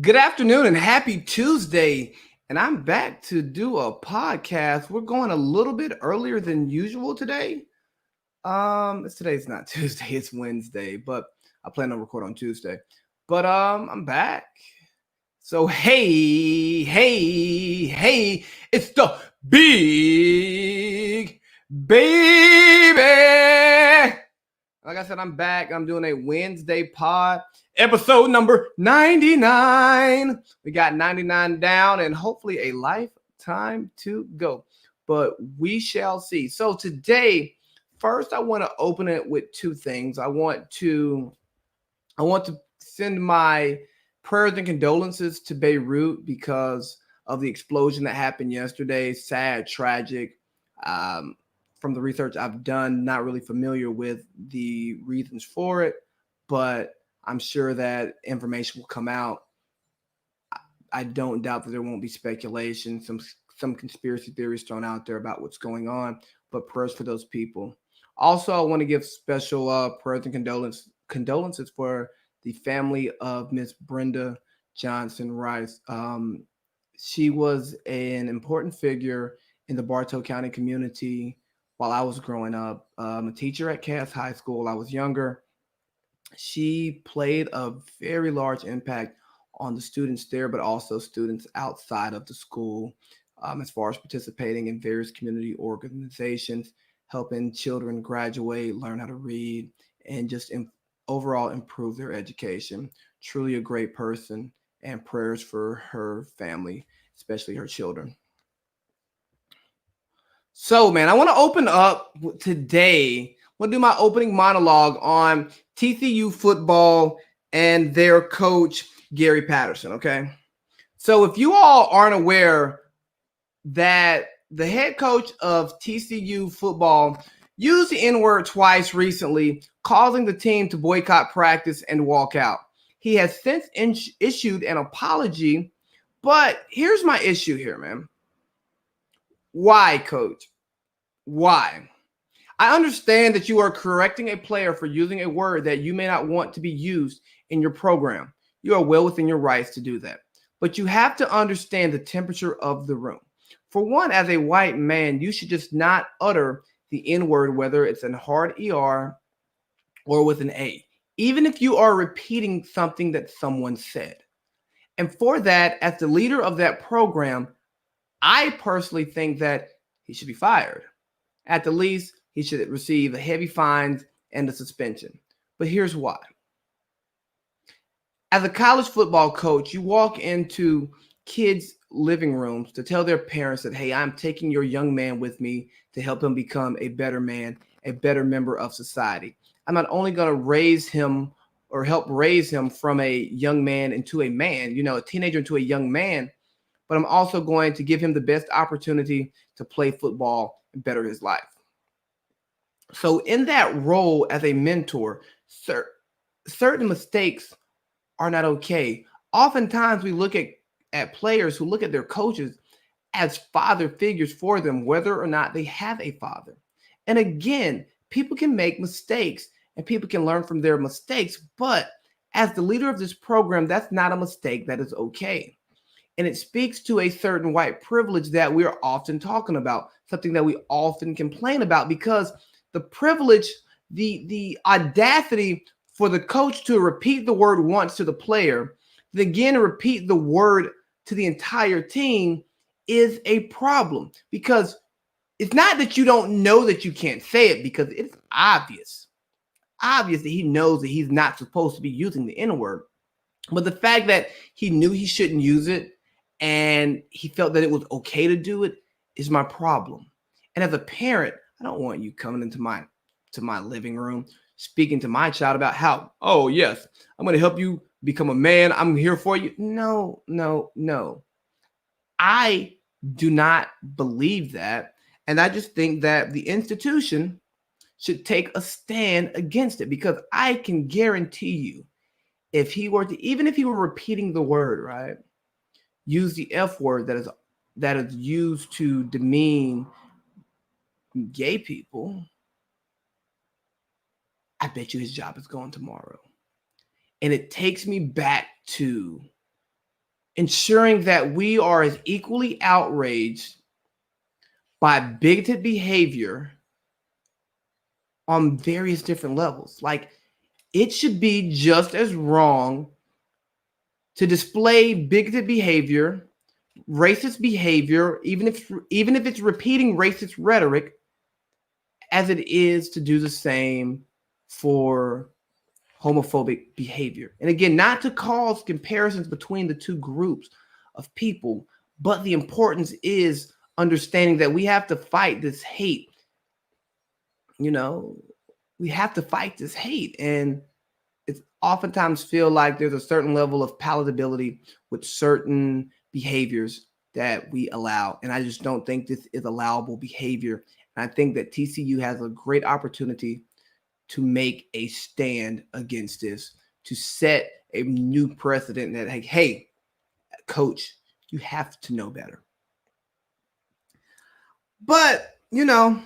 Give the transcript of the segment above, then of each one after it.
Good afternoon and happy Tuesday. And I'm back to do a podcast. We're going a little bit earlier than usual today. Today's not Tuesday, it's Wednesday, but I plan to record on Tuesday. But I'm back. So hey, it's the big baby. Like I said, I'm back. I'm doing a Wednesday pod, episode number 99. We got 99 down and hopefully a lifetime to go. But we shall see. So today, first I want to open it with two things. I want to send my prayers and condolences to Beirut because of the explosion that happened yesterday. Sad, tragic. Um, from the research I've done, not really familiar with the reasons for it, but I'm sure that information will come out. I don't doubt that there won't be speculation, some conspiracy theories thrown out there about what's going on, but prayers for those people. Also, I want to give special prayers and condolences for the family of Miss Brenda Johnson Rice. She was an important figure in the Bartow County community while I was growing up. A teacher at Cass High School. I was younger. She played a very large impact on the students there, but also students outside of the school, as far as participating in various community organizations, helping children graduate, learn how to read, and just overall improve their education. Truly a great person, and prayers for her family, especially her children. So, man, I want to open up today. I want to do my opening monologue on TCU football and their coach, Gary Patterson. Okay. So, if you all aren't aware that the head coach of TCU football used the N word twice recently, causing the team to boycott practice and walk out. He has since issued an apology, but here's my issue here, man. Why, coach? Why? I understand that you are correcting a player for using a word that you may not want to be used in your program. You are well within your rights to do that. But you have to understand the temperature of the room. For one, as a white man, you should just not utter the N word, whether it's in hard ER or with an A, even if you are repeating something that someone said. And for that, as the leader of that program, I personally think that he should be fired. At the least, he should receive a heavy fines and a suspension. But here's why. As a college football coach, you walk into kids' living rooms to tell their parents that, hey, I'm taking your young man with me to help him become a better man, a better member of society. I'm not only going to raise him or help raise him from a young man into a man, a teenager into a young man, but I'm also going to give him the best opportunity to play football and better his life. So in that role as a mentor, certain mistakes are not okay. Oftentimes we look at players who look at their coaches as father figures for them, whether or not they have a father. And again, people can make mistakes and people can learn from their mistakes, but as the leader of this program, that's not a mistake that is okay. And it speaks to a certain white privilege that we're often talking about, something that we often complain about, because the privilege, the audacity for the coach to repeat the word once to the player, then again repeat the word to the entire team is a problem. Because it's not that you don't know that you can't say it, because it's obvious that he knows that he's not supposed to be using the N word. But the fact that he knew he shouldn't use it and he felt that it was okay to do it is my problem. And as a parent, I don't want you coming into my living room speaking to my child about how, oh yes, I'm going to help you become a man. I'm here for you. No, no, no. I do not believe that. And I just think that the institution should take a stand against it, because I can guarantee you, even if he were repeating the word, right, use the F word that is used to demean gay people, I bet you his job is gone tomorrow. And it takes me back to ensuring that we are as equally outraged by bigoted behavior on various different levels. Like, it should be just as wrong to display bigoted behavior, racist behavior, even if it's repeating racist rhetoric, as it is to do the same for homophobic behavior. And again, not to cause comparisons between the two groups of people, but the importance is understanding that we have to fight this hate. You know, we have to fight this hate. And it's oftentimes feel like there's a certain level of palatability with certain behaviors that we allow. And I just don't think this is allowable behavior. And I think that TCU has a great opportunity to make a stand against this, to set a new precedent that, hey, coach, you have to know better. But, you know,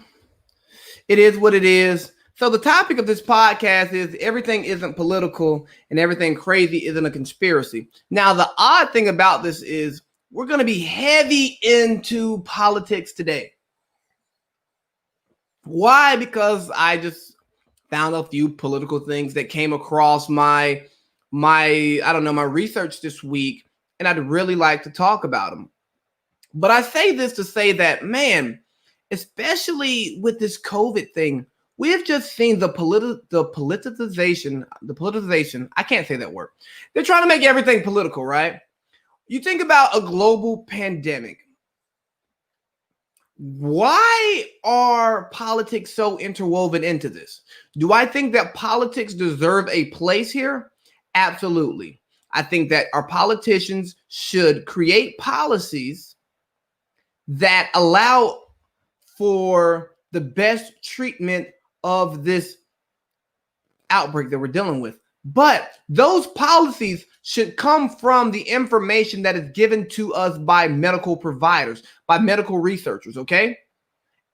it is what it is. So the topic of this podcast is everything isn't political and everything crazy isn't a conspiracy. Now, the odd thing about this is we're going to be heavy into politics today. Why? Because I just found a few political things that came across my research this week, and I'd really like to talk about them. But I say this to say that, man, especially with this COVID thing, we have just seen the politicization. I can't say that word. They're trying to make everything political, right? You think about a global pandemic. Why are politics so interwoven into this? Do I think that politics deserve a place here? Absolutely. I think that our politicians should create policies that allow for the best treatment of this outbreak that we're dealing with. But those policies should come from the information that is given to us by medical providers, by medical researchers, okay?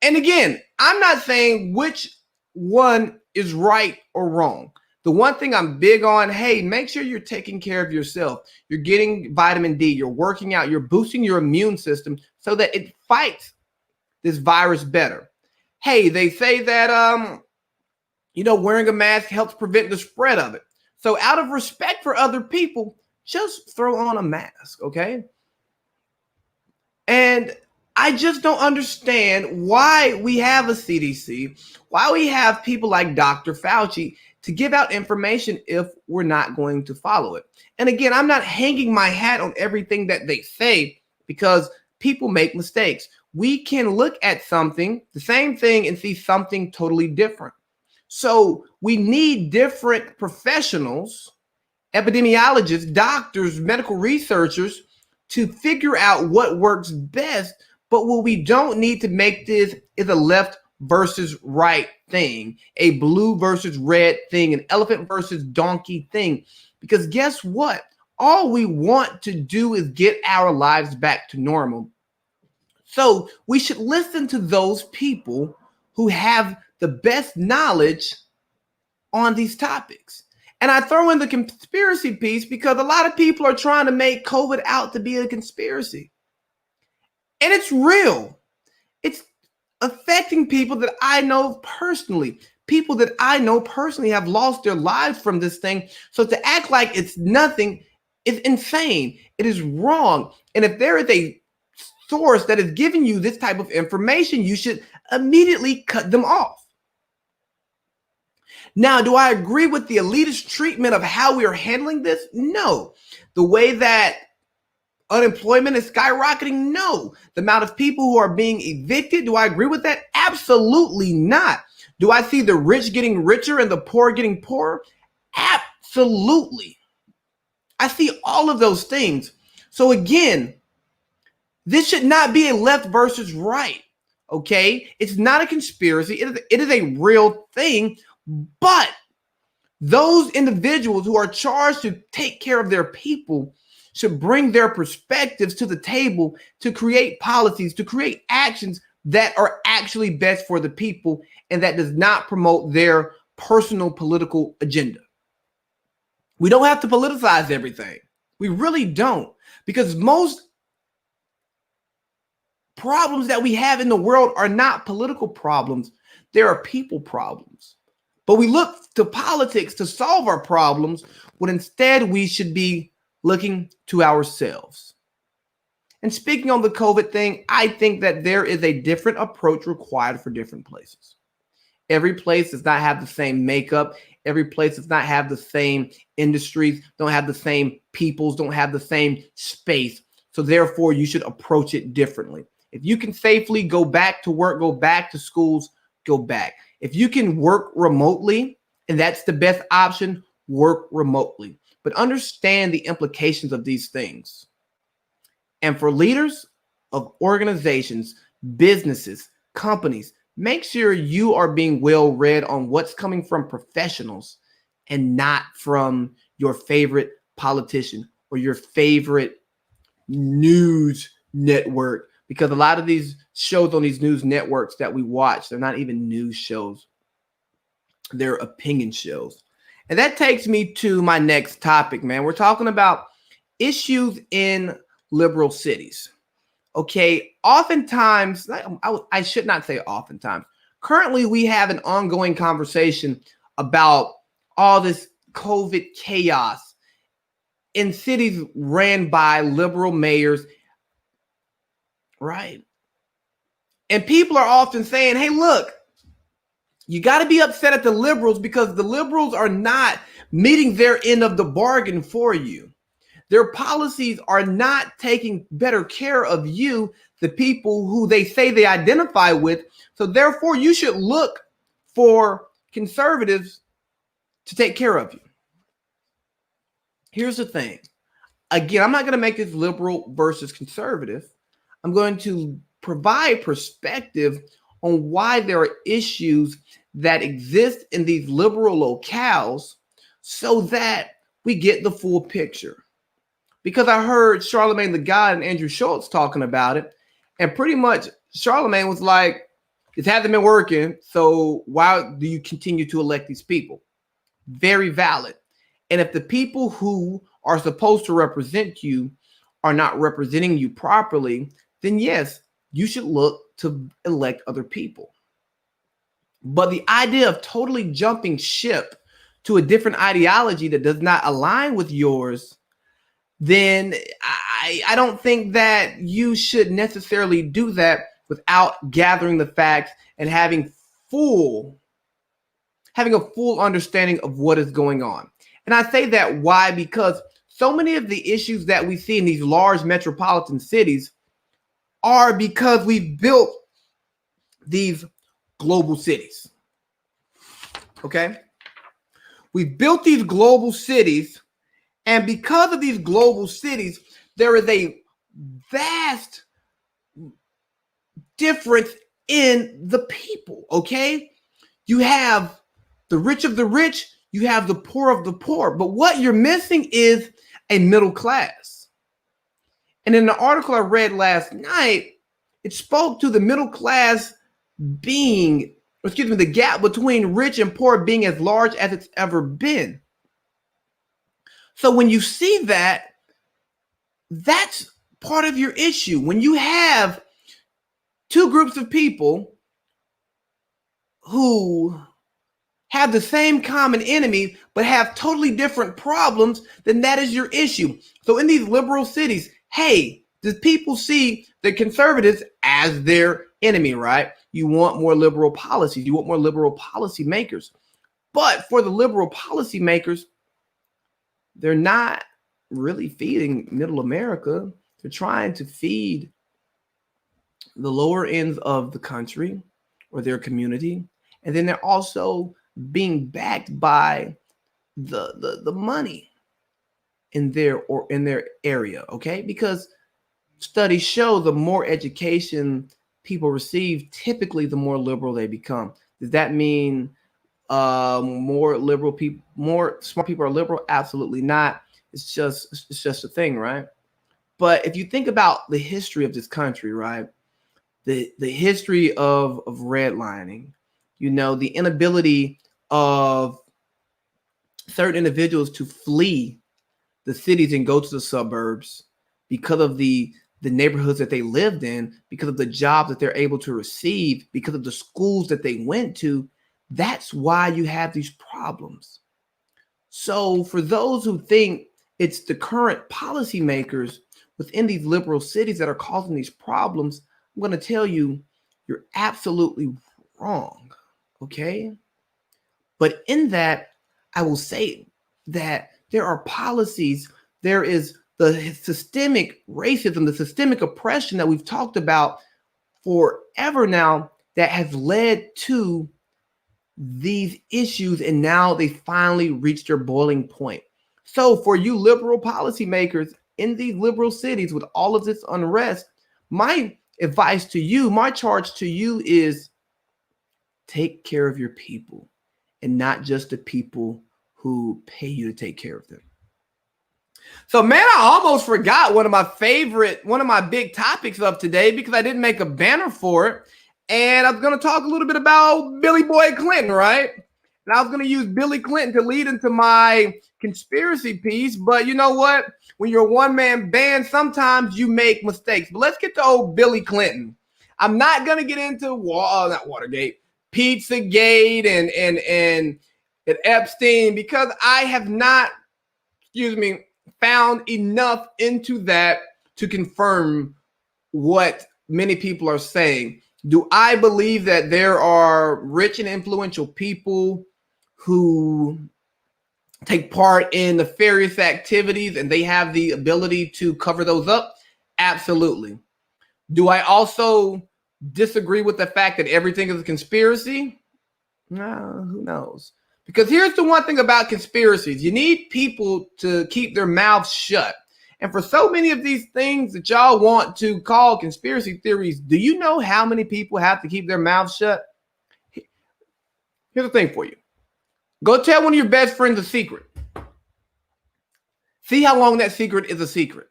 And again, I'm not saying which one is right or wrong. The one thing I'm big on, hey, make sure you're taking care of yourself. You're getting vitamin D, you're working out, you're boosting your immune system so that it fights this virus better. Hey, they say that, wearing a mask helps prevent the spread of it. So out of respect for other people, just throw on a mask, okay? And I just don't understand why we have a CDC, why we have people like Dr. Fauci to give out information if we're not going to follow it. And again, I'm not hanging my hat on everything that they say because people make mistakes. We can look at something, the same thing, and see something totally different. So we need different professionals, epidemiologists, doctors, medical researchers to figure out what works best. But what we don't need to make this is a left versus right thing, a blue versus red thing, an elephant versus donkey thing. Because guess what? All we want to do is get our lives back to normal. So we should listen to those people who have the best knowledge on these topics. And I throw in the conspiracy piece because a lot of people are trying to make COVID out to be a conspiracy. And it's real. It's affecting people that I know personally. People that I know personally have lost their lives from this thing. So to act like it's nothing is insane. It is wrong. And if there is a source that is giving you this type of information, you should immediately cut them off. Now, do I agree with the elitist treatment of how we are handling this? No. The way that unemployment is skyrocketing? No. The amount of people who are being evicted, do I agree with that? Absolutely not. Do I see the rich getting richer and the poor getting poorer? Absolutely. I see all of those things. So again, this should not be a left versus right, okay? It's not a conspiracy. It is a real thing, but those individuals who are charged to take care of their people should bring their perspectives to the table to create policies, to create actions that are actually best for the people and that does not promote their personal political agenda. We don't have to politicize everything. We really don't. because most problems that we have in the world are not political problems. There are people problems. But we look to politics to solve our problems when instead we should be looking to ourselves. And speaking on the COVID thing, I think that there is a different approach required for different places. Every place does not have the same makeup. Every place does not have the same industries, don't have the same peoples, don't have the same space. So therefore, you should approach it differently. If you can safely go back to work, go back to schools, go back. If you can work remotely, and that's the best option, work remotely. But understand the implications of these things. And for leaders of organizations, businesses, companies, make sure you are being well read on what's coming from professionals and not from your favorite politician or your favorite news network. Because a lot of these shows on these news networks that we watch, they're not even news shows. They're opinion shows. And that takes me to my next topic, man. We're talking about issues in liberal cities. Okay, oftentimes, I should not say oftentimes. Currently, we have an ongoing conversation about all this COVID chaos in cities ran by liberal mayors, right? And people are often saying, hey, look, you got to be upset at the liberals because the liberals are not meeting their end of the bargain for you. Their policies are not taking better care of you, the people who they say they identify with. So therefore, you should look for conservatives to take care of you. Here's the thing. Again, I'm not going to make this liberal versus conservative. I'm going to provide perspective on why there are issues that exist in these liberal locales so that we get the full picture. Because I heard Charlemagne the God and Andrew Schultz talking about it, and pretty much Charlemagne was like, it hasn't been working, so why do you continue to elect these people? Very valid. And if the people who are supposed to represent you are not representing you properly, then yes, you should look to elect other people. But the idea of totally jumping ship to a different ideology that does not align with yours, then I don't think that you should necessarily do that without gathering the facts and having a full understanding of what is going on. And I say that why? Because so many of the issues that we see in these large metropolitan cities are because we've built these global cities. Okay? We've built these global cities. And because of these global cities, there is a vast difference in the people, okay? You have the rich of the rich, you have the poor of the poor, but what you're missing is a middle class. And in the article I read last night, it spoke to the middle class the gap between rich and poor being as large as it's ever been. So when you see that, that's part of your issue. When you have two groups of people who have the same common enemy, but have totally different problems, then that is your issue. So in these liberal cities, hey, the people see the conservatives as their enemy, right? You want more liberal policies. You want more liberal policy makers. But for the liberal policy makers, they're not really feeding middle America. They're trying to feed the lower ends of the country or their community. And then they're also being backed by the money in their area, okay? Because studies show the more education people receive, typically the more liberal they become. Does that mean more liberal people, more smart people are liberal? Absolutely not. It's just a thing, right? But if you think about the history of this country, right? The history of redlining, the inability of certain individuals to flee the cities and go to the suburbs because of the neighborhoods that they lived in, because of the jobs that they're able to receive, because of the schools that they went to. That's why you have these problems. So for those who think it's the current policymakers within these liberal cities that are causing these problems, I'm going to tell you, you're absolutely wrong. Okay. But in that, I will say that there are policies, there is the systemic racism, the systemic oppression that we've talked about forever now that has led to these issues, and now they finally reached their boiling point. So for you liberal policymakers in these liberal cities with all of this unrest, my advice to you, my charge to you is take care of your people and not just the people who pay you to take care of them. So, man, I almost forgot one of my big topics of today because I didn't make a banner for it. And I'm going to talk a little bit about Billy Boy Clinton, right? And I was going to use Billy Clinton to lead into my conspiracy piece. But you know what? When you're a one-man band, sometimes you make mistakes. But let's get to old Billy Clinton. I'm not going to get into not Watergate, Pizzagate, and Epstein because I have not, found enough into that to confirm what many people are saying. Do I believe that there are rich and influential people who take part in nefarious activities and they have the ability to cover those up? Absolutely. Do I also disagree with the fact that everything is a conspiracy? No, who knows? Because here's the one thing about conspiracies. You need people to keep their mouths shut. And for so many of these things that y'all want to call conspiracy theories, do you know how many people have to keep their mouths shut? Here's the thing for you. Go tell one of your best friends a secret. See how long that secret is a secret.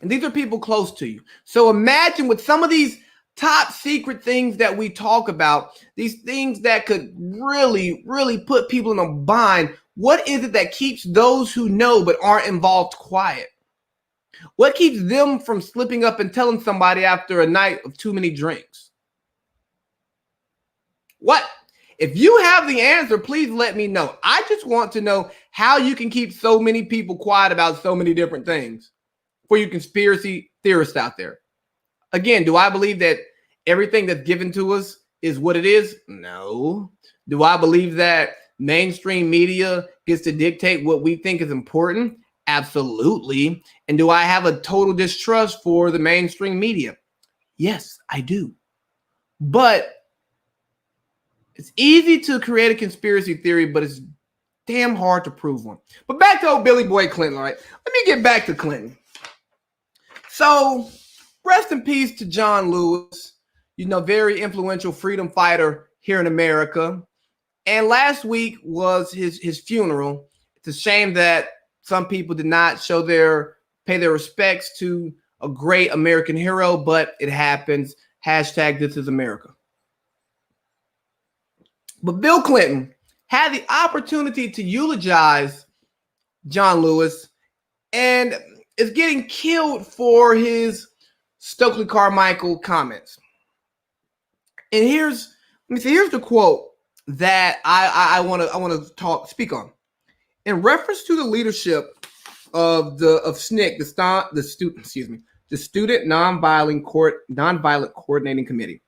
And these are people close to you. So imagine with some of these top secret things that we talk about, these things that could really, really put people in a bind. What is it that keeps those who know but aren't involved quiet? What keeps them from slipping up and telling somebody after a night of too many drinks? What? If you have the answer, please let me know. I just want to know how you can keep so many people quiet about so many different things for you conspiracy theorists out there. Again, do I believe that everything that's given to us is what it is? No. Do I believe that mainstream media gets to dictate what we think is important? Absolutely. And do I have a total distrust for the mainstream media? Yes, I do. But it's easy to create a conspiracy theory, but it's damn hard to prove one. But back to old Billy Boy Clinton, all right? Let me get back to Clinton. So, rest in peace to John Lewis, very influential freedom fighter here in America. And last week was his funeral. It's a shame that some people did not pay their respects to a great American hero, but it happens. Hashtag This Is America. But Bill Clinton had the opportunity to eulogize John Lewis and is getting killed for his Stokely Carmichael comments. And here's the quote that I want to speak on. In reference to the leadership of SNCC, the Student Nonviolent Coordinating Committee.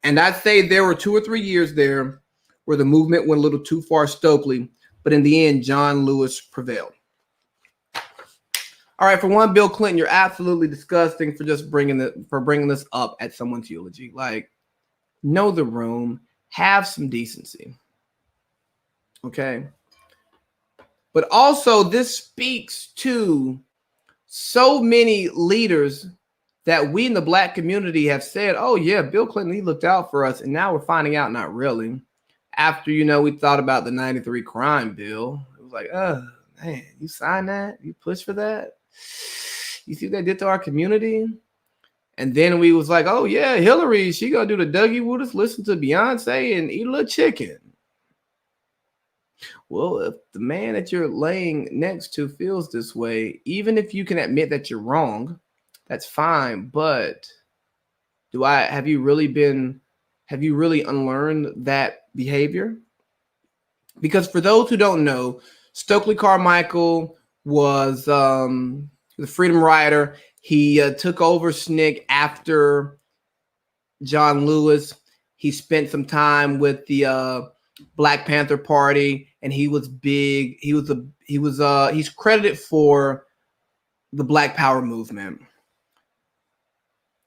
And I'd say there were 2 or 3 years there where the movement went a little too far Stokely, but in the end, John Lewis prevailed. All right, for one, Bill Clinton, you're absolutely disgusting for just bringing this up at someone's eulogy. Like, know the room, have some decency. Okay? But also, this speaks to so many leaders that we in the Black community have said, oh, yeah, Bill Clinton, he looked out for us. And now we're finding out not really. After, we thought about the 93 crime bill. It was like, oh, man, you signed that? You pushed for that? You see what that did to our community? And then we was like, oh, yeah, Hillary, she going to do the Dougie Wooders, listen to Beyonce and eat a little chicken. Well, if the man that you're laying next to feels this way, even if you can admit that you're wrong, that's fine. But do I have you really unlearned that behavior? Because for those who don't know, Stokely Carmichael was the Freedom Rider. He took over SNCC after John Lewis. He spent some time with the Black Panther Party, and he was big. He's credited for the Black Power movement.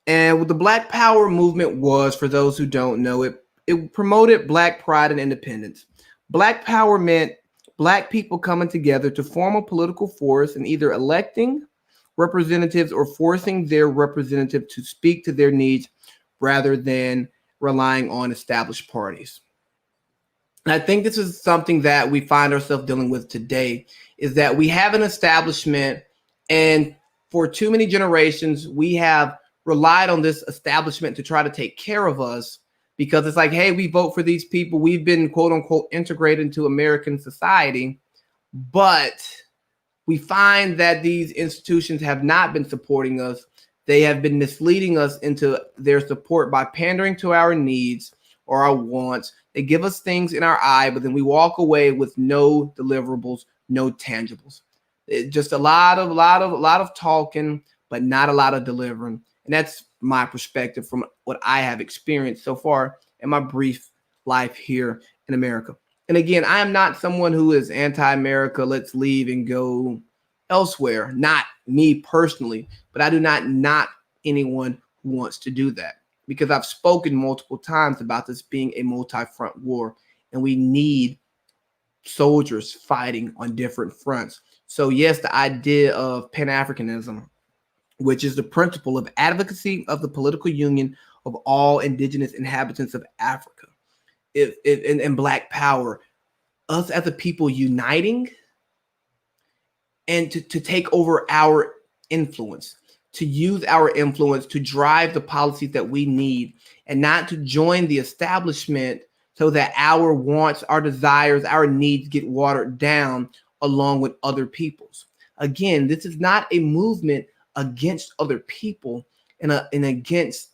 And what the Black Power movement was, for those who don't know, it promoted Black pride and independence. Black Power meant Black people coming together to form a political force and either electing representatives or forcing their representative to speak to their needs rather than relying on established parties. And I think this is something that we find ourselves dealing with today, is that we have an establishment, and for too many generations, we have relied on this establishment to try to take care of us, because it's like, hey, we vote for these people. We've been, quote unquote, integrated into American society. But we find that these institutions have not been supporting us. They have been misleading us into their support by pandering to our needs or our wants. They give us things in our eye, but then we walk away with no deliverables, no tangibles. Just a lot of talking, but not a lot of delivering. And that's my perspective from what I have experienced so far in my brief life here in America. And again, I am not someone who is anti-America. Let's leave and go elsewhere. Not me personally, but I do not knock anyone who wants to do that, because I've spoken multiple times about this being a multi-front war, and we need soldiers fighting on different fronts. So yes, the idea of Pan-Africanism, which is the principle of advocacy of the political union of all indigenous inhabitants of Africa, and Black power, us as a people uniting and to take over our influence, to use our influence to drive the policies that we need, and not to join the establishment so that our wants, our desires, our needs get watered down along with other people's. Again, this is not a movement against other people and against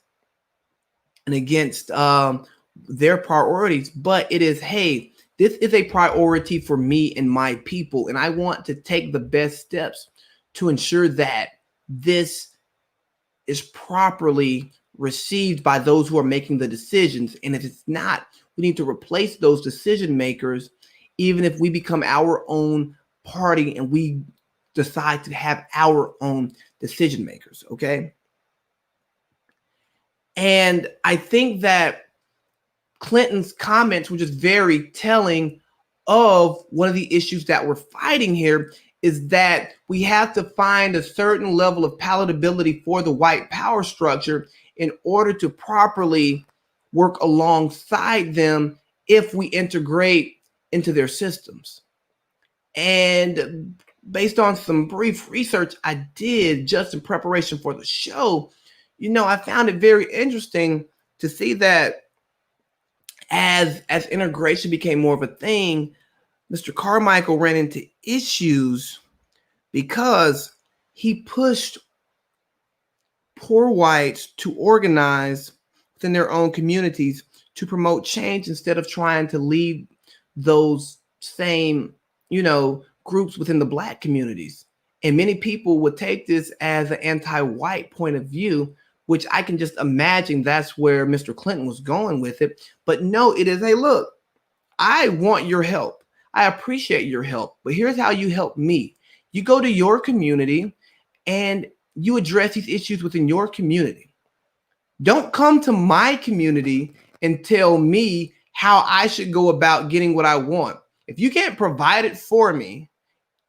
their priorities, but it is, hey, this is a priority for me and my people, and I want to take the best steps to ensure that this is properly received by those who are making the decisions. And if it's not, we need to replace those decision makers, even if we become our own party and we decide to have our own decision makers. Okay. And I think that Clinton's comments were just very telling of one of the issues that we're fighting here, is that we have to find a certain level of palatability for the white power structure in order to properly work alongside them if we integrate into their systems. And based on some brief research I did just in preparation for the show, I found it very interesting to see that as integration became more of a thing, Mr. Carmichael ran into issues because he pushed poor whites to organize within their own communities to promote change instead of trying to lead those same, groups within the Black communities. And many people would take this as an anti-white point of view, which I can just imagine that's where Mr. Clinton was going with it. But no, it is a look, I want your help. I appreciate your help, but here's how you help me. You go to your community and you address these issues within your community. Don't come to my community and tell me how I should go about getting what I want. If you can't provide it for me,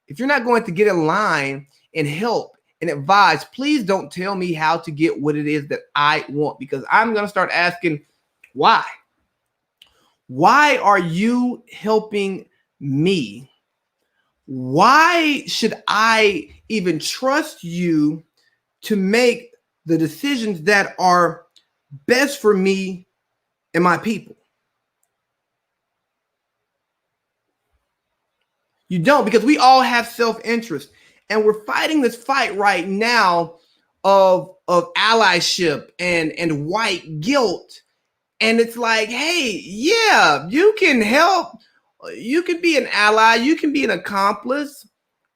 if you're not going to get in line and help and advise, please don't tell me how to get what it is that I want, because I'm going to start asking why. Why are you helping me? Why should I even trust you to make the decisions that are best for me and my people? You don't, because we all have self-interest. And we're fighting this fight right now of allyship and white guilt. And it's like, hey, yeah, you can help. You can be an ally. You can be an accomplice.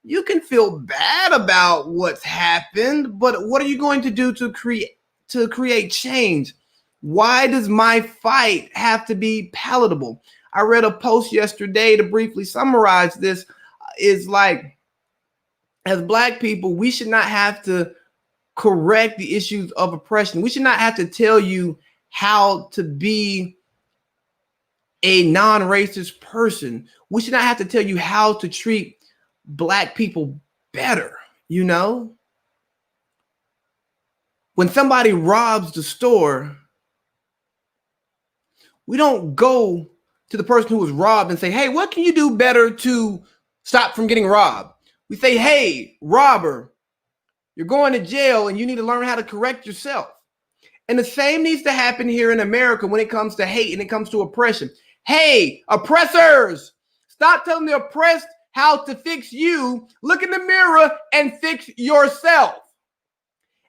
You can feel bad about what's happened, but what are you going to do to create change? Why does my fight have to be palatable? I read a post yesterday to briefly summarize this. Is like, as Black people, we should not have to correct the issues of oppression. We should not have to tell you how to be a non-racist person. We should not have to tell you how to treat Black people better. You know, when somebody robs the store, we don't go to the person who was robbed and say, hey, what can you do better to stop from getting robbed? We say, hey, robber, you're going to jail and you need to learn how to correct yourself. And the same needs to happen here in America when it comes to hate and it comes to oppression. Hey, oppressors, stop telling the oppressed how to fix you. Look in the mirror and fix yourself.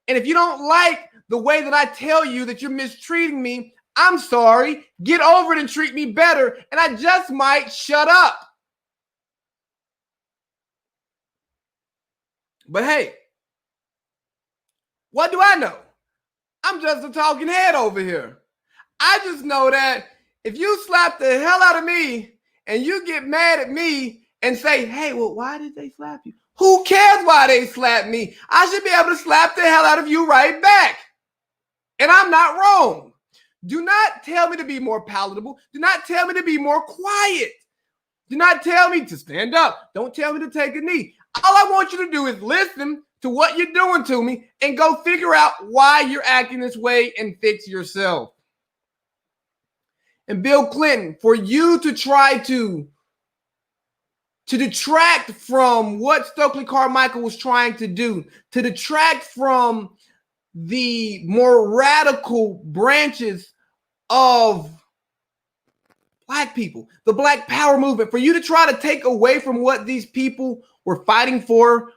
And if you don't like the way that I tell you that you're mistreating me, I'm sorry. Get over it and treat me better. And I just might shut up. But hey, what do I know? I'm just a talking head over here. I just know that if you slap the hell out of me and you get mad at me and say, hey, well, why did they slap you? Who cares why they slapped me? I should be able to slap the hell out of you right back. And I'm not wrong. Do not tell me to be more palatable. Do not tell me to be more quiet. Do not tell me to stand up. Don't tell me to take a knee. All I want you to do is listen to what you're doing to me and go figure out why you're acting this way and fix yourself. And Bill Clinton, for you to try to detract from what Stokely Carmichael was trying to do, to detract from the more radical branches of Black people, the Black Power movement, for you to try to take away from what these people were fighting for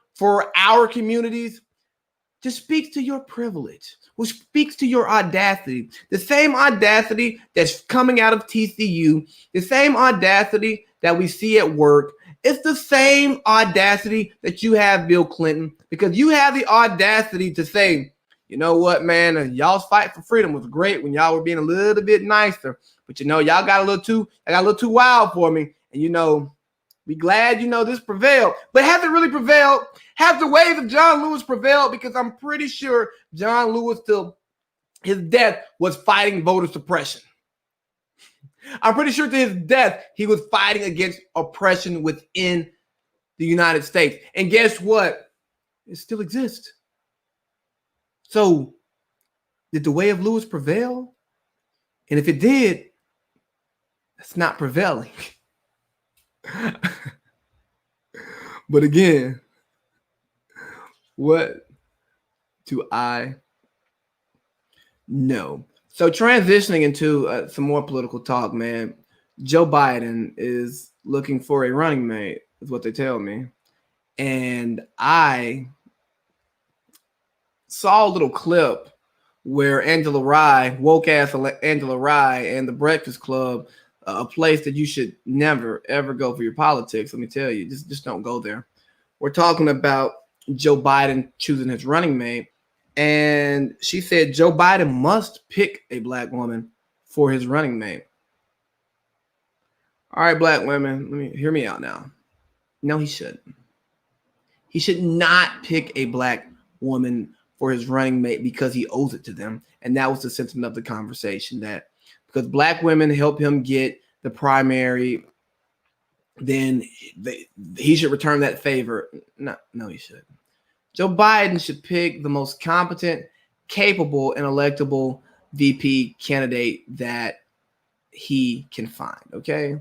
our communities, just speaks to your privilege, which speaks to your audacity. The same audacity that's coming out of TCU, the same audacity that we see at work. It's the same audacity that you have, Bill Clinton, because you have the audacity to say, you know what, man, y'all's fight for freedom was great when y'all were being a little bit nicer, but you know, y'all got a little too wild for me. And you know, be glad, you know, this prevailed. But has it really prevailed? Have the ways of John Lewis prevailed? Because I'm pretty sure John Lewis, till his death, was fighting voter suppression. I'm pretty sure to his death, he was fighting against oppression within the United States. And guess what? It still exists. So did the way of Lewis prevail? And if it did, it's not prevailing. But again, what do I know? So transitioning into some more political talk, man, Joe Biden is looking for a running mate, is what they tell me. And I saw a little clip where Angela Rye, woke ass Angela Rye, and the Breakfast Club, a place that you should never, ever go for your politics. Let me tell you, just don't go there. We're talking about Joe Biden choosing his running mate. And she said Joe Biden must pick a Black woman for his running mate. All right, Black women, hear me out now. No, he shouldn't. He should not pick a Black woman for his running mate because he owes it to them. And that was the sentiment of the conversation, that because Black women help him get the primary, then he should return that favor. No, he shouldn't. Joe Biden should pick the most competent, capable, and electable VP candidate that he can find, okay?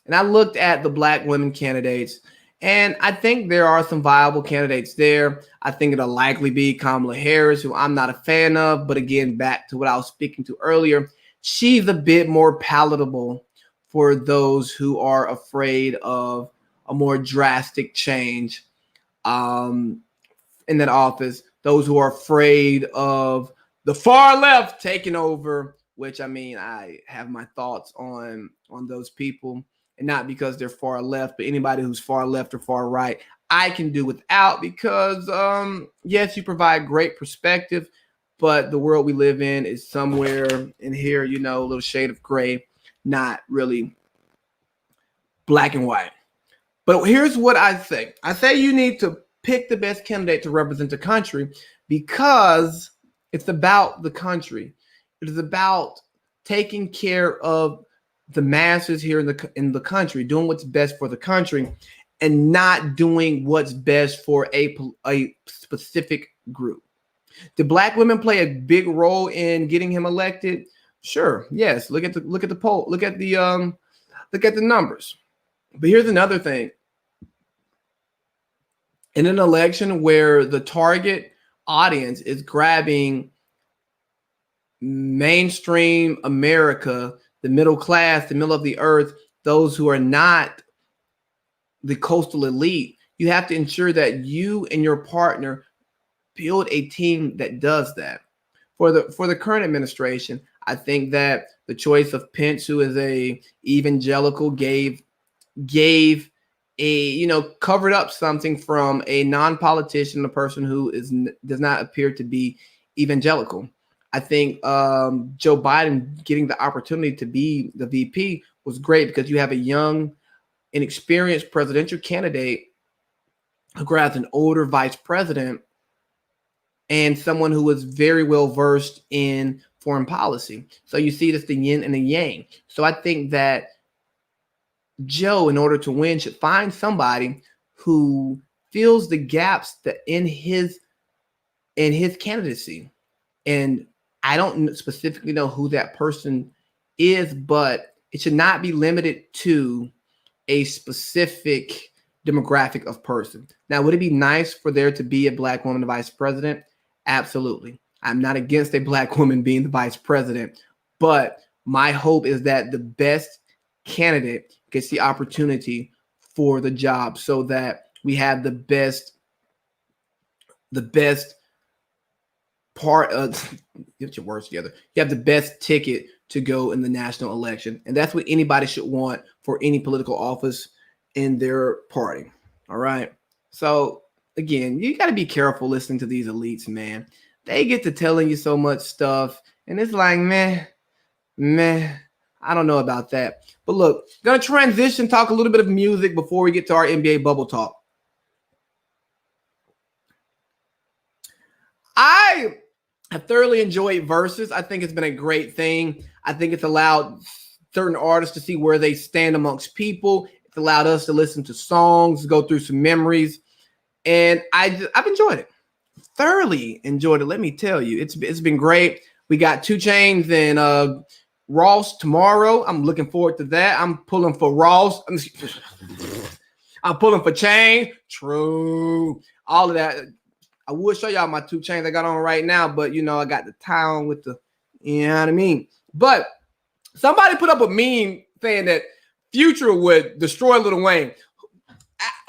And I looked at the Black women candidates, and I think there are some viable candidates there. I think it'll likely be Kamala Harris, who I'm not a fan of, but again, back to what I was speaking to earlier, she's a bit more palatable for those who are afraid of a more drastic change in that office, those who are afraid of the far left taking over, which I mean, I have my thoughts on those people, and not because they're far left, but anybody who's far left or far right, I can do without because yes, you provide great perspective, but the world we live in is somewhere in here, you know, a little shade of gray, not really black and white. But here's what I say. I say you need to pick the best candidate to represent the country because it's about the country. It is about taking care of the masses here in the country, doing what's best for the country and not doing what's best for a specific group. Did black women play a big role in getting him elected? Sure. Yes. Look at the poll. Look at the numbers. But here's another thing. In an election where the target audience is grabbing mainstream America, the middle class, the middle of the earth, those who are not the coastal elite, you have to ensure that you and your partner build a team that does that. For the current administration, I think that the choice of Pence, who is a evangelical, gave a, you know, covered up something from a non-politician, a person who does not appear to be evangelical. I think Joe Biden getting the opportunity to be the VP was great because you have a young, inexperienced presidential candidate who grabs an older vice president and someone who was very well versed in foreign policy. So you see this the yin and the yang. So I think that Joe, in order to win, should find somebody who fills the gaps that in his candidacy. And I don't specifically know who that person is, but it should not be limited to a specific demographic of person. Now, would it be nice for there to be a black woman vice president? Absolutely. I'm not against a black woman being the vice president, but my hope is that the best candidate gets the opportunity for the job so that we have the best part of get your words together. You have the best ticket to go in the national election. And that's what anybody should want for any political office in their party. All right. So again, you got to be careful listening to these elites, man. They get to telling you so much stuff. And it's like, meh, I don't know about that. But look, gonna transition, talk a little bit of music before we get to our NBA bubble talk. I have thoroughly enjoyed Versus. I think it's been a great thing. I think it's allowed certain artists to see where they stand amongst people. It's allowed us to listen to songs, go through some memories. And I've enjoyed it. Thoroughly enjoyed it. Let me tell you, it's been great. We got 2 Chainz and Ross tomorrow. I'm looking forward to that. I'm pulling for Ross. I'm pulling for Chainz. True. All of that. I would show y'all my 2 Chainz I got on right now, but you know, I got the tie on with the, you know what I mean? But somebody put up a meme saying that Future would destroy Lil Wayne.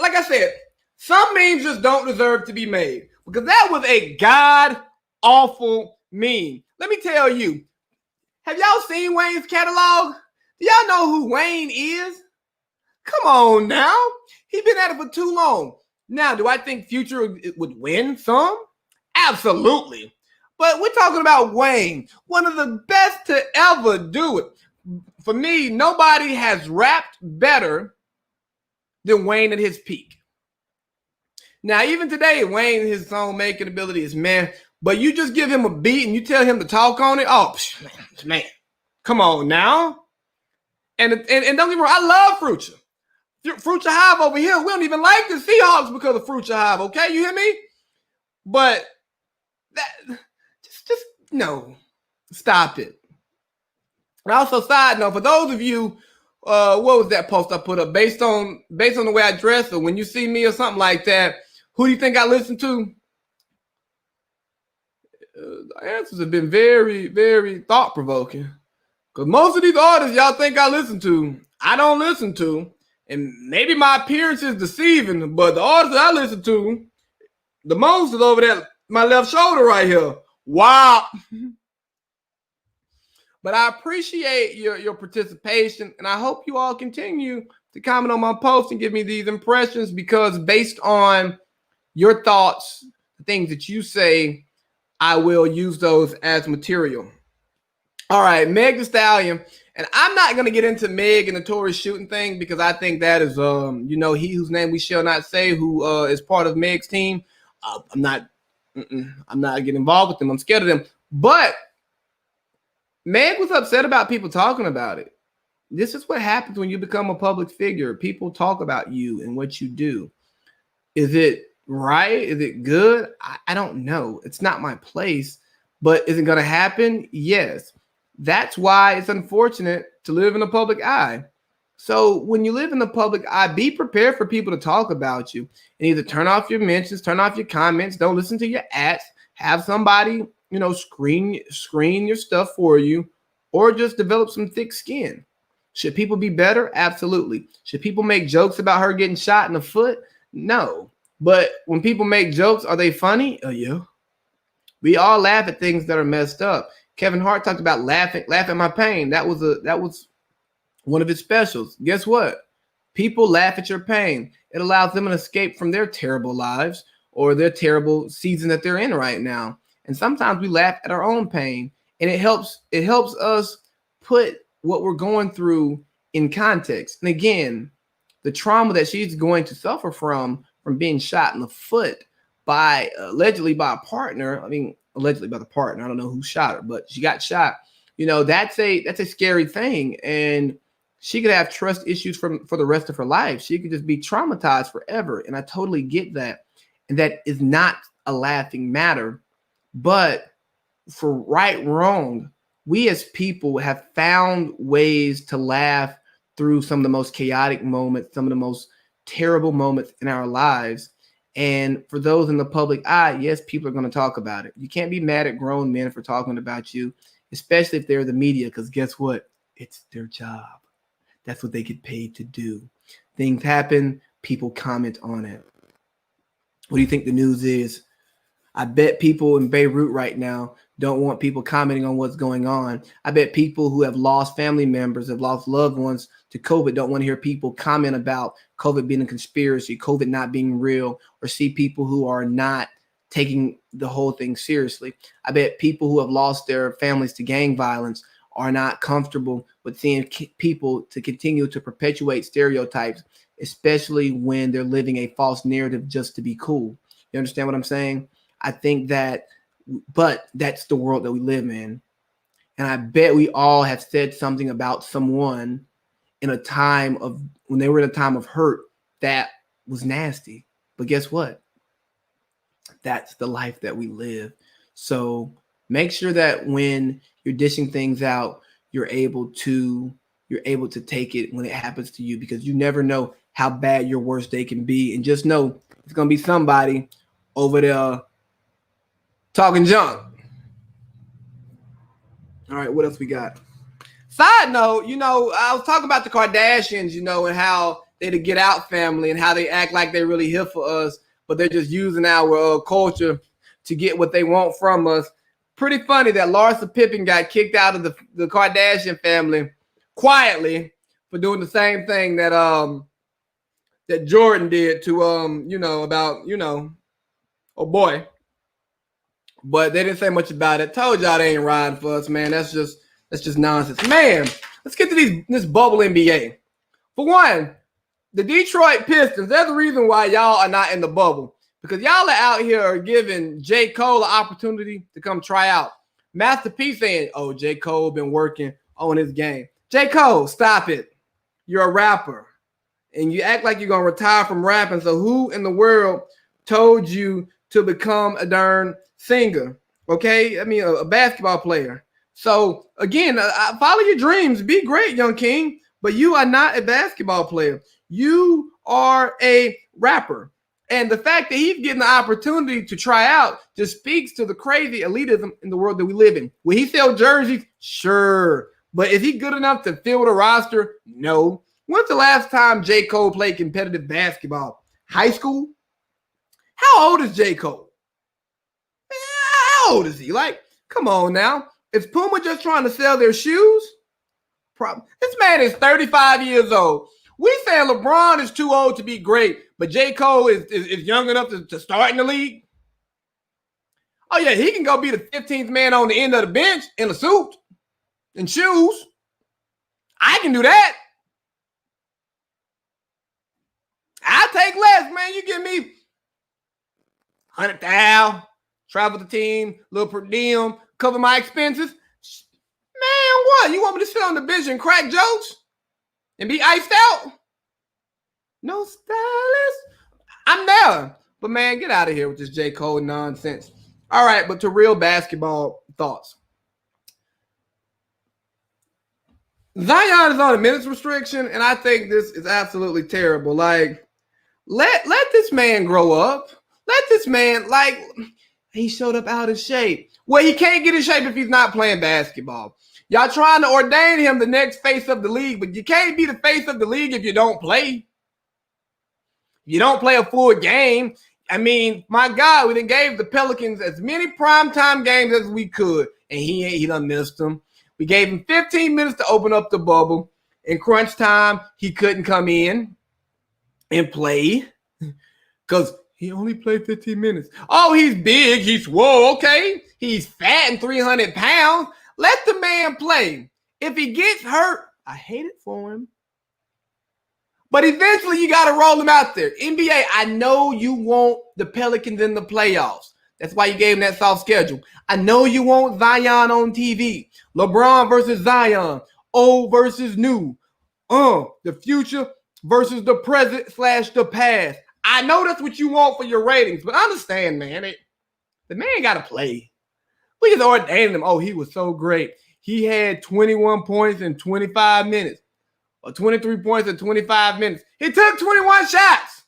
Like I said, some memes just don't deserve to be made because that was a god-awful meme. Let me tell you, have y'all seen Wayne's catalog? Do y'all know who Wayne is? Come on now. He's been at it for too long. Now, do I think Future would win some? Absolutely. But we're talking about Wayne, one of the best to ever do it. For me, nobody has rapped better than Wayne at his peak. Now, even today, Wayne, his song making ability is man. But you just give him a beat and you tell him to talk on it. Oh, man. Come on now. And don't get me wrong, I love Future. Future Hive over here. We don't even like the Seahawks because of Future Hive, okay? You hear me? But that just no. Stop it. And also, side note, for those of you, what was that post I put up? Based on the way I dress or when you see me or something like that, who do you think I listen to? The answers have been very, very thought-provoking. Because most of these artists y'all think I listen to, I don't listen to, and maybe my appearance is deceiving, but the artist I listen to the most is over there, my left shoulder right here. Wow. But I appreciate your participation, and I hope you all continue to comment on my post and give me these impressions, because based on your thoughts, the things that you say, I will use those as material. All right, Meg Thee Stallion. And I'm not going to get into Meg and the Tory shooting thing, because I think that is, he whose name we shall not say, who is part of Meg's team. I'm not getting involved with them. I'm scared of them. But Meg was upset about people talking about it. This is what happens when you become a public figure. People talk about you and what you do. Is it right? Is it good? I don't know. It's not my place. But is it going to happen? Yes. That's why it's unfortunate to live in the public eye. So when you live in the public eye, be prepared for people to talk about you, and either turn off your mentions, turn off your comments, don't listen to your ads, have somebody, screen your stuff for you, or just develop some thick skin. Should people be better? Absolutely. Should people make jokes about her getting shot in the foot? No. But when people make jokes, are they funny? Oh, yeah. We all laugh at things that are messed up. Kevin Hart talked about laugh at my pain. That was one of his specials. Guess what? People laugh at your pain. It allows them an escape from their terrible lives or their terrible season that they're in right now. And sometimes we laugh at our own pain, and it helps us put what we're going through in context. And again, the trauma that she's going to suffer from being shot in the foot by allegedly by a partner. I mean, allegedly by the partner. I don't know who shot her, but she got shot. That's a scary thing. And she could have trust issues for the rest of her life. She could just be traumatized forever. And I totally get that. And that is not a laughing matter. But for right, wrong, we as people have found ways to laugh through some of the most chaotic moments, some of the most terrible moments in our lives. And for those in the public eye, yes, people are going to talk about it. You can't be mad at grown men for talking about you, especially if they're the media, because guess what? It's their job. That's what they get paid to do. Things happen, people comment on it. What do you think the news is? I bet people in Beirut right now don't want people commenting on what's going on. I bet people who have lost family members, have lost loved ones to COVID, don't want to hear people comment about COVID being a conspiracy, COVID not being real, or see people who are not taking the whole thing seriously. I bet people who have lost their families to gang violence are not comfortable with seeing people to continue to perpetuate stereotypes, especially when they're living a false narrative just to be cool. You understand what I'm saying? I think but that's the world that we live in. And I bet we all have said something about someone in a time of when they were in a time of hurt that was nasty. But guess what? That's the life that we live. So make sure that when you're dishing things out, you're able to take it when it happens to you, because you never know how bad your worst day can be. And just know it's going to be somebody over there talking junk. All right, what else we got? Side note, I was talking about the Kardashians, and how they're the Get Out family and how they act like they're really here for us, but they're just using our culture to get what they want from us. Pretty funny that Larsa Pippen got kicked out of the Kardashian family quietly for doing the same thing that that Jordan did to oh boy. But they didn't say much about it. Told y'all they ain't riding for us, man. That's just nonsense. Man, let's get to this bubble NBA. For one, the Detroit Pistons, there's a reason why y'all are not in the bubble. Because y'all are out here giving J. Cole an opportunity to come try out. Master P saying, oh, J. Cole been working on his game. J. Cole, stop it. You're a rapper. And you act like you're going to retire from rapping. So who in the world told you to become a darn singer? Okay? I mean, a basketball player. So, again, follow your dreams. Be great, young king. But you are not a basketball player. You are a rapper. And the fact that he's getting the opportunity to try out just speaks to the crazy elitism in the world that we live in. Will he sell jerseys? Sure. But is he good enough to fill the roster? No. When's the last time J. Cole played competitive basketball? High school? How old is J. Cole? How old is he? Like, come on now. Is Puma just trying to sell their shoes? This man is 35 years old. We saying LeBron is too old to be great, but J. Cole is young enough to start in the league. Oh, yeah, he can go be the 15th man on the end of the bench in a suit and shoes. I can do that. I'll take less, man. You give me 100,000, travel the team, little per diem, cover my expenses. Man, what? You want me to sit on the bench and crack jokes and be iced out? No stylist. I'm there. But, man, get out of here with this J. Cole nonsense. All right, but to real basketball thoughts. Zion is on a minutes restriction, and I think this is absolutely terrible. Like, let this man grow up. Let this man, like, he showed up out of shape. Well, he can't get in shape if he's not playing basketball. Y'all trying to ordain him the next face of the league, but you can't be the face of the league if you don't play. You don't play a full game. I mean, my God, we done gave the Pelicans as many primetime games as we could, and he done missed them. We gave him 15 minutes to open up the bubble. In crunch time, he couldn't come in and play because he only played 15 minutes. Oh, he's big. He's swole. Okay. He's fat and 300 pounds. Let the man play. If he gets hurt, I hate it for him. But eventually, you got to roll him out there. NBA, I know you want the Pelicans in the playoffs. That's why you gave him that soft schedule. I know you want Zion on TV. LeBron versus Zion. Old versus new. The future versus the present / the past. I know that's what you want for your ratings, but understand, man, the man got to play. We just ordained him. Oh, he was so great. He had 21 points in 25 minutes. Or 23 points in 25 minutes. He took 21 shots.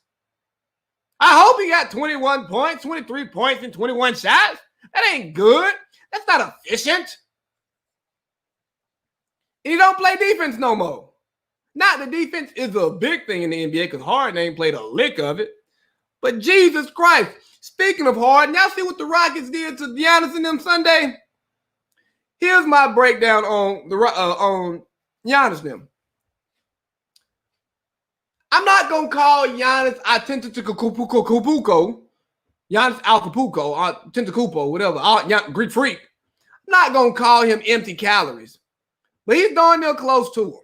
I hope he got 21 points, 23 points in 21 shots. That ain't good. That's not efficient. And he don't play defense no more. Not the defense is a big thing in the NBA because Harden ain't played a lick of it. But Jesus Christ, speaking of Harden, y'all see what the Rockets did to Giannis and them Sunday? Here's my breakdown on Giannis and them. I'm not going to call Giannis Antetokounmpo, Giannis Antetokounmpo, whatever, Greek freak. I'm not going to call him empty calories, but he's darn near close to him.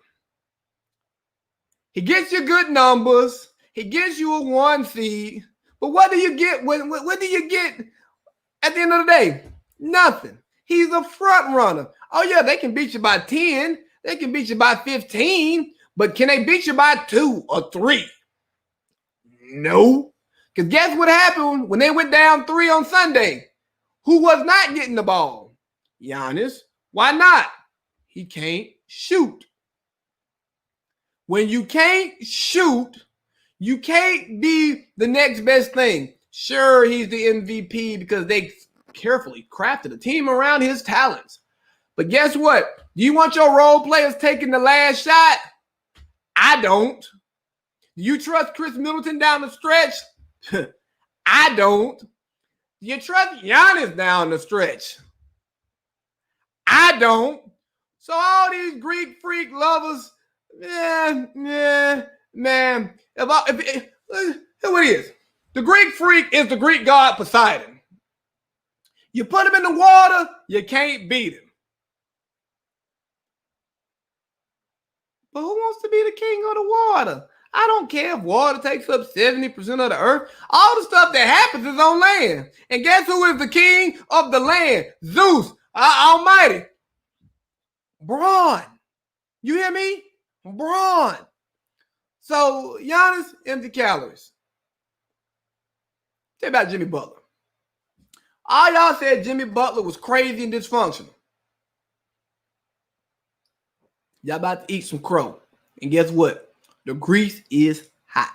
He gets you good numbers. He gets you a 1 seed. But what do you get? What do you get at the end of the day? Nothing. He's a front runner. Oh, yeah, they can beat you by 10. They can beat you by 15. But can they beat you by 2 or 3? No. Because guess what happened when they went down 3 on Sunday? Who was not getting the ball? Giannis. Why not? He can't shoot. When you can't shoot, you can't be the next best thing. Sure, he's the MVP because they carefully crafted a team around his talents. But guess what? Do you want your role players taking the last shot? I don't. Do you trust Chris Middleton down the stretch? I don't. Do you trust Giannis down the stretch? I don't. So all these Greek freak lovers, man. What it is? The Greek freak is the Greek god Poseidon. You put him in the water, you can't beat him. But who wants to be the king of the water? I don't care if water takes up 70% of the earth. All the stuff that happens is on land. And guess who is the king of the land? Zeus, Almighty. Braun. You hear me? Braun. So, Giannis, empty calories. Tell me about Jimmy Butler. All y'all said Jimmy Butler was crazy and dysfunctional. Y'all about to eat some crow. And guess what? The grease is hot.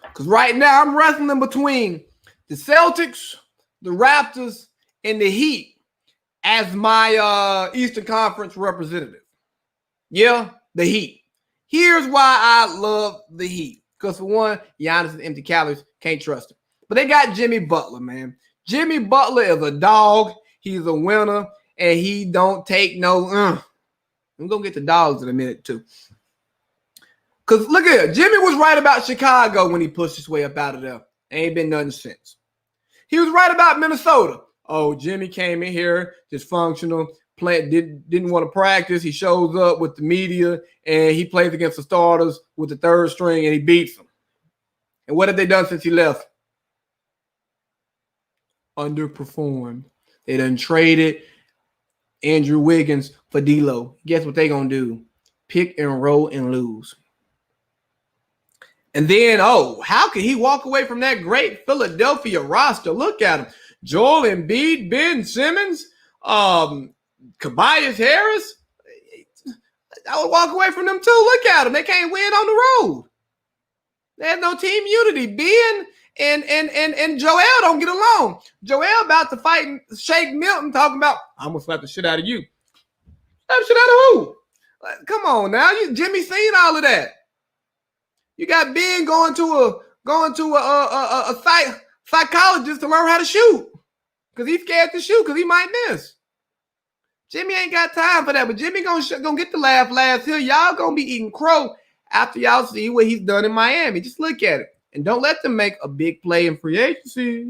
Because right now I'm wrestling between the Celtics, the Raptors, and the Heat as my Eastern Conference representative. Yeah, The Heat. Here's why I love the Heat. Because for one, Giannis is empty calories. Can't trust him. But they got Jimmy Butler, man. Jimmy Butler is a dog. He's a winner. And he don't take no. I'm going to get to dogs in a minute, too. Because look at it. Jimmy was right about Chicago when he pushed his way up out of there. Ain't been nothing since. He was right about Minnesota. Oh, Jimmy came in here dysfunctional. Didn't want to practice. He shows up with the media, and he plays against the starters with the third string, and he beats them. And what have they done since he left? Underperformed. They done traded Andrew Wiggins for D'Lo. Guess what they gonna do? Pick and roll and lose. And then, how can he walk away from that great Philadelphia roster? Look at him. Joel Embiid, Ben Simmons, Tobias Harris. I would walk away from them too. Look at them. They can't win on the road. They have no team unity. Ben and Joel don't get along. Joel about to fight Shake Milton, talking about, I'm going to slap the shit out of you. Slap the shit out of who? Come on now. Jimmy seen all of that. You got Ben going to a psychologist to learn how to shoot because he's scared to shoot because he might miss. Jimmy ain't got time for that, but Jimmy gonna get the laugh last here. Y'all gonna be eating crow after y'all see what he's done in Miami. Just look at it, and don't let them make a big play in free agency.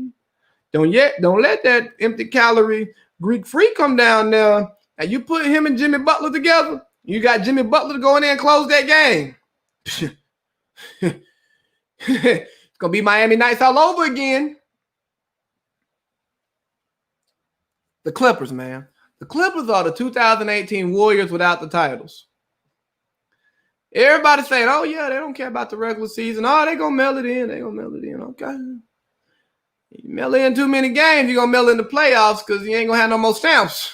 Don't let that empty calorie Greek freak come down there. And you put him and Jimmy Butler together. You got Jimmy Butler to go in there and close that game. It's gonna be Miami Nights all over again. The Clippers, man. The Clippers are the 2018 Warriors without the titles. Everybody saying, oh, yeah, they don't care about the regular season. Oh, they're going to mail it in. They're going to mail it in. Okay. You mail in too many games, you're going to mail in the playoffs because you ain't going to have no more stamps.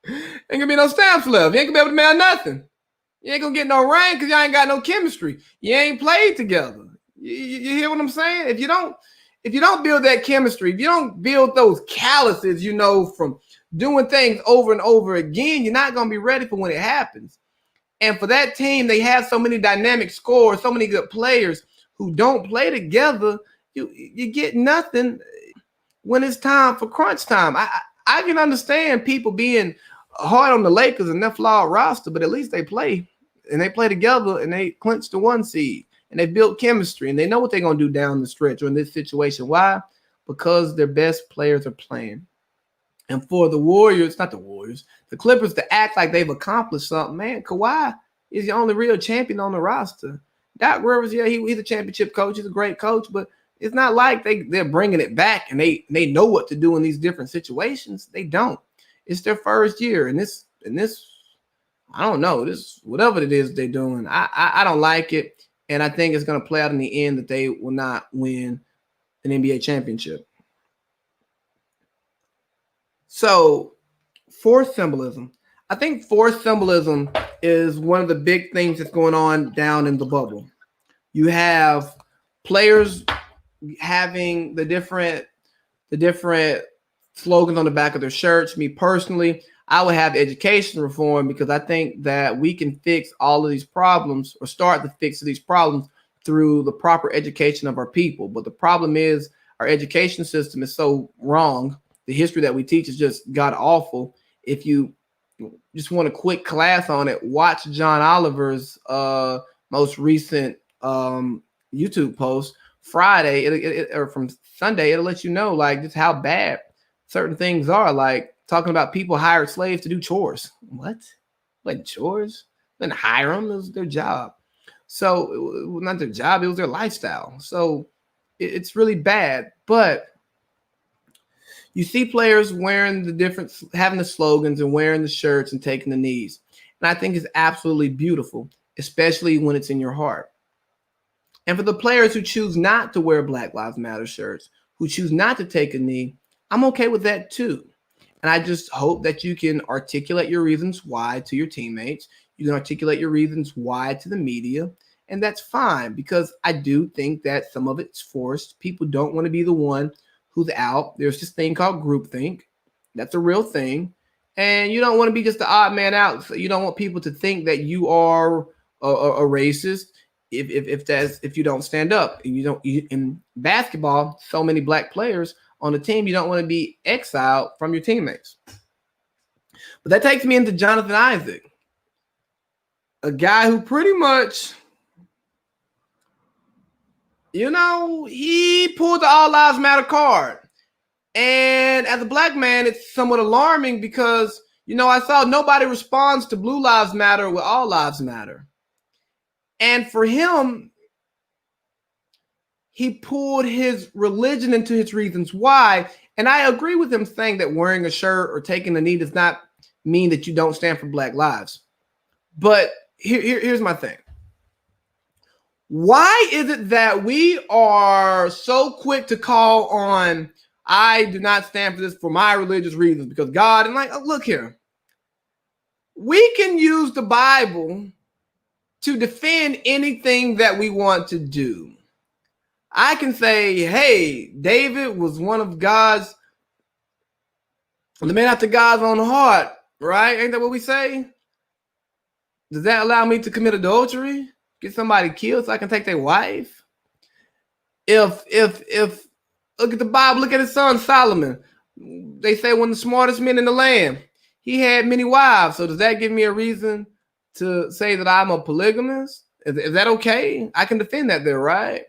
Ain't going to be no stamps left. You ain't going to be able to mail nothing. You ain't going to get no ring because you ain't got no chemistry. You ain't played together. You hear what I'm saying? If you don't build that chemistry, if you don't build those calluses, from doing things over and over again, you're not going to be ready for when it happens. And for that team, they have so many dynamic scorers, so many good players who don't play together. You get nothing when it's time for crunch time. I can understand people being hard on the Lakers and their flawed roster, but at least they play. And they play together, and they clinch the 1 seed. And they built chemistry, and they know what they're going to do down the stretch or in this situation. Why? Because their best players are playing. And for the Warriors, not the Warriors, the Clippers to act like they've accomplished something, man, Kawhi is the only real champion on the roster. Doc Rivers, yeah, he's a championship coach. He's a great coach, but it's not like they're bringing it back and they know what to do in these different situations. They don't. It's their first year, and this I don't know, this whatever it is they're doing, I don't like it, and I think it's going to play out in the end that they will not win an NBA championship. So, force symbolism. I think force symbolism is one of the big things that's going on down in the bubble. You have players having the different slogans on the back of their shirts. Me personally, I would have education reform because I think that we can fix all of these problems or start the fix of these problems through the proper education of our people. But the problem is our education system is so wrong. The history that we teach is just god awful. If you just want a quick class on it, watch John Oliver's most recent YouTube post Friday or from Sunday. It'll let you know like just how bad certain things are. Like talking about people hired slaves to do chores. What chores? Then hire them. It was their job. So it was not their job. It was their lifestyle. So it's really bad. But you see players wearing having the slogans and wearing the shirts and taking the knees. And I think it's absolutely beautiful, especially when it's in your heart. And for the players who choose not to wear Black Lives Matter shirts, who choose not to take a knee, I'm okay with that too. And I just hope that you can articulate your reasons why to your teammates. You can articulate your reasons why to the media. And that's fine because I do think that some of it's forced. People don't want to be the one who's out. There's this thing called groupthink. That's a real thing. And you don't want to be just the odd man out. So you don't want people to think that you are a racist if you don't stand up. And in basketball, so many black players on the team, you don't want to be exiled from your teammates. But that takes me into Jonathan Isaac, a guy who pretty much, he pulled the All Lives Matter card. And as a black man, it's somewhat alarming because, I saw nobody responds to Blue Lives Matter with All Lives Matter. And for him, he pulled his religion into his reasons why. And I agree with him saying that wearing a shirt or taking a knee does not mean that you don't stand for Black lives. But here's my thing. Why is it that we are so quick to call on, I do not stand for this for my religious reasons because God, and look here. We can use the Bible to defend anything that we want to do. I can say, hey, David was one of the man after God's own heart, right? Ain't that what we say? Does that allow me to commit adultery? Get somebody killed so I can take their wife? If look at the Bible, look at his son Solomon. They say one of the smartest men in the land. He had many wives. So does that give me a reason to say that I'm a polygamist? Is that okay? I can defend that there, right?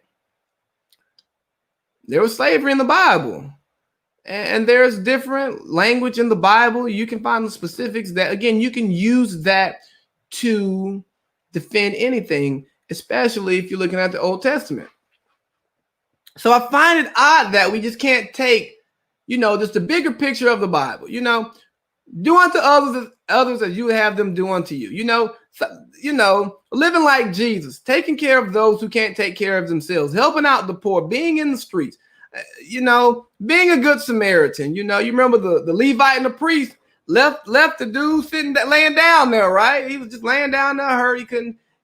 There was slavery in the Bible. And there's different language in the Bible. You can find the specifics that, again, you can use that to defend anything, especially if you're looking at the Old Testament. So I find it odd that we just can't take, just the bigger picture of the Bible. Do unto others as you have them do unto you. Living like Jesus, taking care of those who can't take care of themselves, helping out the poor, being in the streets, being a good Samaritan. You remember the Levite and the priest left the dude laying down there, right? He was just laying down there, hurt.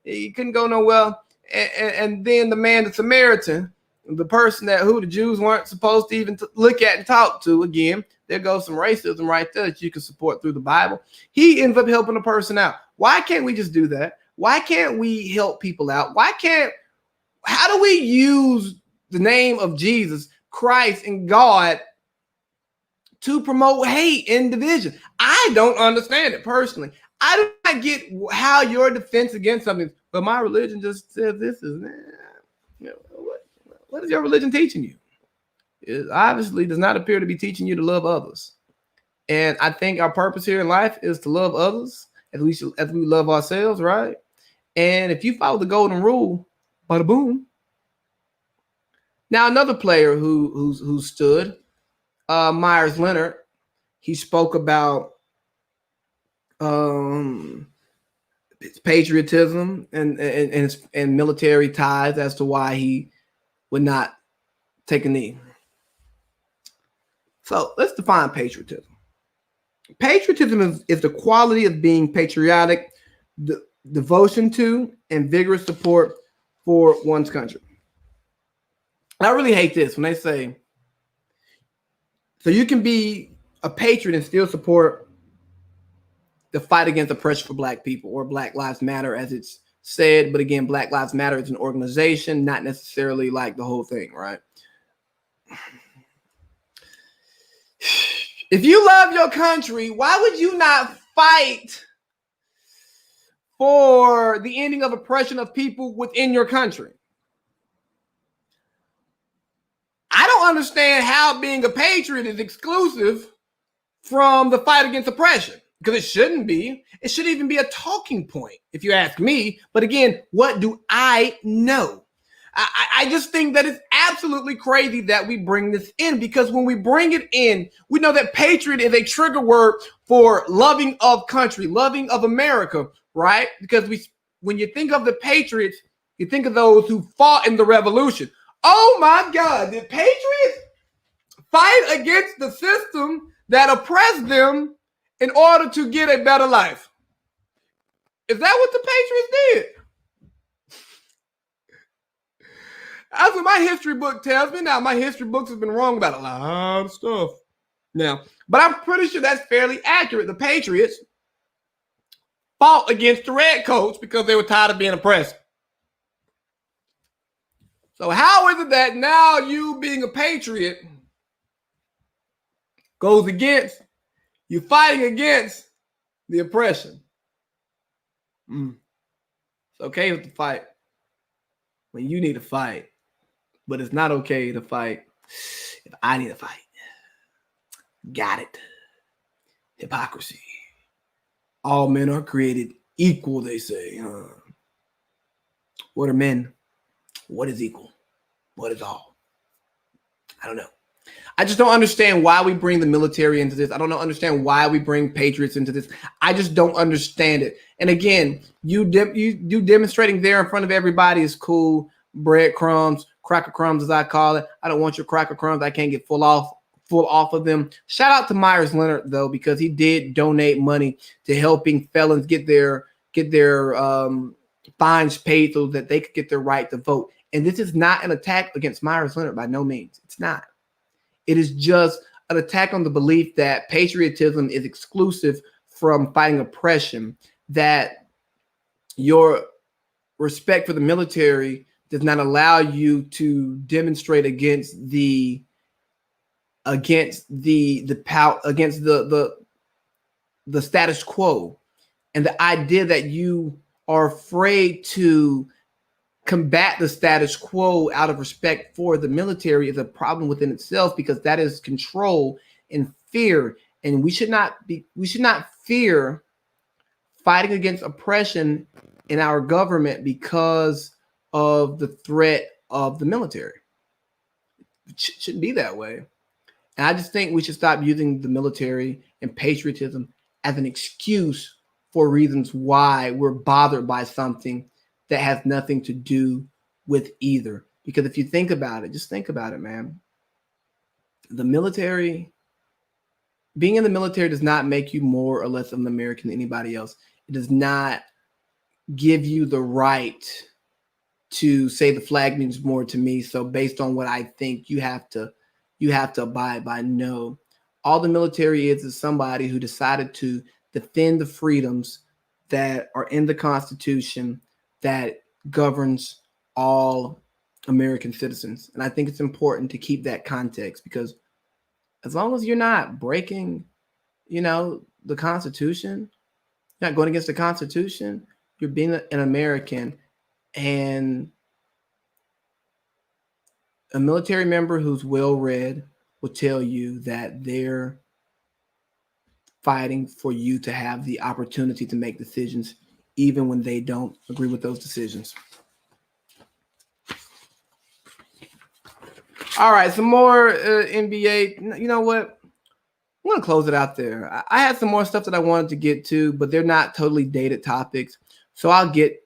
He couldn't go nowhere. And then the man, the Samaritan, the person who the Jews weren't supposed to even look at and talk to, again, there goes some racism right there that you can support through the Bible. He ends up helping a person out. Why can't we just do that? Why can't we help people out? How do we use the name of Jesus, Christ, and God to promote hate and division? I don't understand it personally. I do not get how your defense against something, but my religion just says this is, what is your religion teaching you? It obviously does not appear to be teaching you to love others. And I think our purpose here in life is to love others as we love ourselves, right? And if you follow the golden rule, bada boom. Now, another player who stood, Myers Leonard, he spoke about his patriotism and military ties as to why he would not take a knee. So let's define patriotism. Patriotism is the quality of being patriotic, devotion to, and vigorous support for one's country. I really hate this when they say, so you can be a patriot and still support the fight against oppression for Black people, or Black Lives Matter as it's said. But again, Black Lives Matter is an organization, not necessarily like the whole thing, right? If you love your country, why would you not fight for the ending of oppression of people within your country? I don't understand how being a patriot is exclusive from the fight against oppression, because it shouldn't be. It shouldn't even be a talking point, if you ask me. But again, what do I know? I just think that it's absolutely crazy that we bring this in, because when we bring it in, we know that patriot is a trigger word for loving of country, loving of America, right? Because when you think of the patriots, you think of those who fought in the revolution. Oh my God, did patriots fight against the system that oppressed them in order to get a better life? Is that what the patriots did? That's what my history book tells me. Now, my history books have been wrong about a lot of stuff. Now, but I'm pretty sure that's fairly accurate. The Patriots fought against the red coats because they were tired of being oppressed. So how is it that now you being a patriot goes against, you fighting against the oppression? It's okay to fight when you need to fight, but it's not okay to fight if I need to fight. Got it. Hypocrisy. All men are created equal, they say. What are men? What is equal? What is all? I don't know. I just don't understand why we bring the military into this. I don't understand why we bring patriots into this. I just don't understand it. And again, you demonstrating there in front of everybody is cool. Breadcrumbs, cracker crumbs, as I call it. I don't want your cracker crumbs. I can't get full off of them. Shout out to Myers Leonard though, because he did donate money to helping felons get their fines paid so that they could get their right to vote. And this is not an attack against Myers Leonard by no means. It's not. It is just an attack on the belief that patriotism is exclusive from fighting oppression, that your respect for the military does not allow you to demonstrate against the status quo, and the idea that you are afraid to combat the status quo out of respect for the military is a problem within itself, because that is control and fear, and we should not fear fighting against oppression in our government because of the threat of the military. It shouldn't be that way. And I just think we should stop using the military and patriotism as an excuse for reasons why we're bothered by something that has nothing to do with either. Because if you think about it, just think about it, man. The military, being in the military does not make you more or less of an American than anybody else. It does not give you the right to say the flag means more to me, so based on what I think, you have to abide by. No. All the military is somebody who decided to defend the freedoms that are in the Constitution that governs all American citizens. And I think it's important to keep that context, because as long as you're not breaking, the Constitution, you're not going against the Constitution, you're being an American. And a military member who's well-read will tell you that they're fighting for you to have the opportunity to make decisions, even when they don't agree with those decisions. All right, some more NBA. You know what? I'm going to close it out there. I had some more stuff that I wanted to get to, but they're not totally dated topics. So I'll get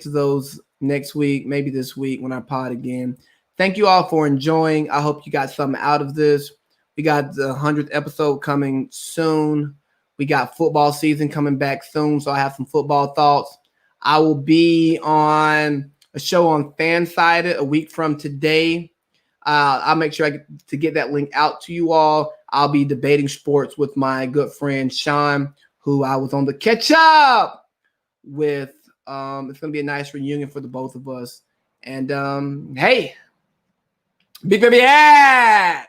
to those next week, maybe this week when I pod again. Thank you all for enjoying. I hope you got something out of this. We got the 100th episode coming soon. We got football season coming back soon, so I have some football thoughts. I will be on a show on Fansided a week from today. I'll make sure to get that link out to you all. I'll be debating sports with my good friend Sean, who I was on the Catch Up with. It's going to be a nice reunion for the both of us. And hey, Big Baby Hat!